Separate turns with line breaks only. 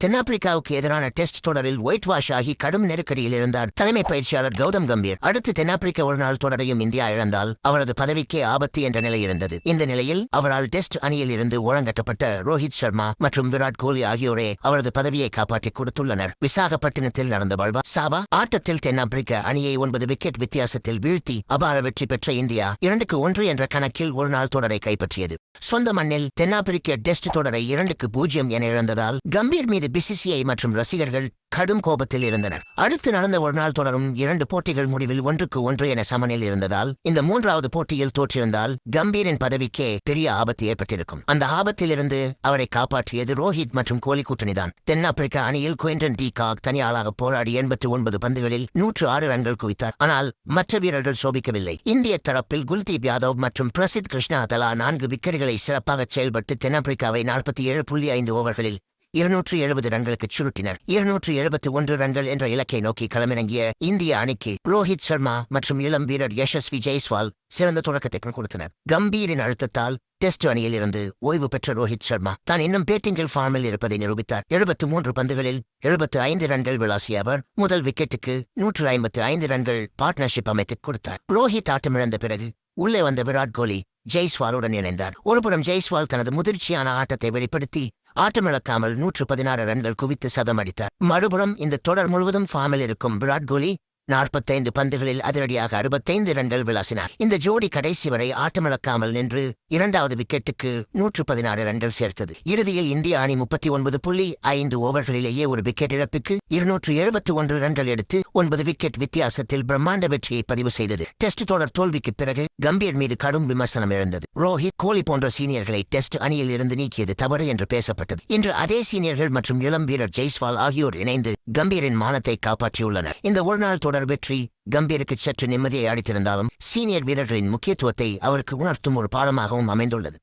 தென்னாப்பிரிக்காவுக்கு எதிரான டெஸ்ட் தொடரில் ஒயிட் வாஷ் ஆகி கடும் நெருக்கடியில் இருந்தார் தலைமை பயிற்சியாளர் கௌதம் கம்பீர். அடுத்து தென்னாப்பிரிக்க ஒருநாள் தொடரையும் இந்தியா இழந்தால் அவரது பதவிக்கே ஆபத்து என்ற நிலை இருந்தது. இந்த நிலையில் அவரால் டெஸ்ட் அணியில் இருந்து ஓரங்கட்டப்பட்ட ரோஹித் சர்மா மற்றும் விராட் கோலி ஆகியோரே அவரது பதவியை காப்பாற்றிக் கொடுத்துள்ளனர். விசாகப்பட்டினத்தில் நடந்த பல்பா சாபா ஆட்டத்தில் தென்னாப்பிரிக்க அணியை 9 விக்கெட் வித்தியாசத்தில் வீழ்த்தி அபார வெற்றி பெற்ற இந்தியா 2-1 என்ற கணக்கில் ஒருநாள் தொடரை கைப்பற்றியது. சொந்த மண்ணில் தென்னாப்பிரிக்க டெஸ்ட் தொடரை 2-0 என இழந்ததால் கம்பீர் மீது பிசிசிஐ மற்றும் ரசிகர்கள் கடும் கோபத்தில் இருந்தனர். அடுத்து நடந்த ஒருநாள் தொடரும் 2 போட்டிகள் முடிவில் 1-1 என சமனில் இருந்ததால் இந்த 3வது போட்டியில் தோற்றிருந்தால் கம்பீரின் பதவிக்கே பெரிய ஆபத்து ஏற்பட்டிருக்கும். அந்த ஆபத்திலிருந்து அவரை காப்பாற்றியது ரோஹித் மற்றும் கோலி கூட்டணிதான். தென்னாப்பிரிக்க அணியில் குயின்டன் டி காக் தனியாளாக போராடி 89 பந்துகளில் 106 ரன்கள் குவித்தார். ஆனால் மற்ற வீரர்கள் சோபிக்கவில்லை. இந்திய தரப்பில் குல்தீப் யாதவ் மற்றும் பிரசித் கிருஷ்ணா தலா 4 விக்கெட்டுகளை சிறப்பாக செயல்பட்டு தென்னாப்பிரிக்காவை 47.5 ஓவர்களில் 270 ரன்களுக்கு சுருட்டினர். 271 ரன்கள் என்ற இலக்கை நோக்கி களமிறங்கிய இந்திய அணிக்கு ரோஹித் சர்மா மற்றும் இளம் வீரர் யசஸ்வி ஜெய்ஸ்வால் சிறந்த தொடக்கத்தை கொடுத்தனர். கம்பீரின் அழுத்தத்தால் டெஸ்ட் அணியில் இருந்து ஓய்வு பெற்ற ரோஹித் சர்மா தான் இன்னும் பேட்டிங்கில் ஃபார்மில் இருப்பதை நிரூபித்தார். 73 பந்துகளில் 75 ரன்கள் விளாசிய அவர் முதல் விக்கெட்டுக்கு 155 ரன்கள் பார்ட்னர்ஷிப் அமைத்துக் கொடுத்தார். ரோஹித் ஆட்டமிழந்த பிறகு உள்ளே வந்த விராட் கோலி ஜெய்ஸ்வாலுடன் இணைந்தார். ஒருபுறம் ஜெய்ஸ்வால் தனது முதிர்ச்சியான ஆட்டத்தை வெளிப்படுத்தி ஆட்டமிழக்காமல் 116 ரன்கள் குவித்து சதம் அடித்தார். மறுபுறம் இந்த தொடர் முழுவதும் ஃபார்மில் இருக்கும் விராட் கோலி 45 பந்துகளில் அதிரடியாக 65 ரன்கள் விளாசினார். இந்த ஜோடி கடைசி வரை ஆட்டமிழக்காமல் நின்று 2வது விக்கெட்டுக்கு 116 ரன்கள் சேர்த்தது. இறுதியில் இந்திய அணி 39.5 ஓவர்களிலேயே ஒரு விக்கெட் இழப்புக்கு 271 ரன்கள் எடுத்து 9 விக்கெட் வித்தியாசத்தில் பிரம்மாண்ட வெற்றியை பதிவு செய்தது. டெஸ்ட் தொடர் தோல்விக்கு பிறகு கம்பீர் மீது கடும் விமர்சனம் எழுந்தது. ரோஹித் கோலி போன்ற சீனியர்களை டெஸ்ட் அணியில் இருந்து நீக்கியது தவறு என்று பேசப்பட்டது. இன்று அதே சீனியர்கள் மற்றும் இளம் வீரர் ஜெய்ஸ்வால் ஆகியோர் இணைந்து கம்பீரின் மானத்தை காப்பாற்றியுள்ளனர். இந்த ஒருநாள் தொடர் வெற்றி கம்பீருக்கு சற்று நிம்மதியை அளித்திருந்தாலும் சீனியர் வீரர்களின் முக்கியத்துவத்தை அவருக்கு உணர்த்தும் ஒரு பாடமாகவும் அமைந்துள்ளது.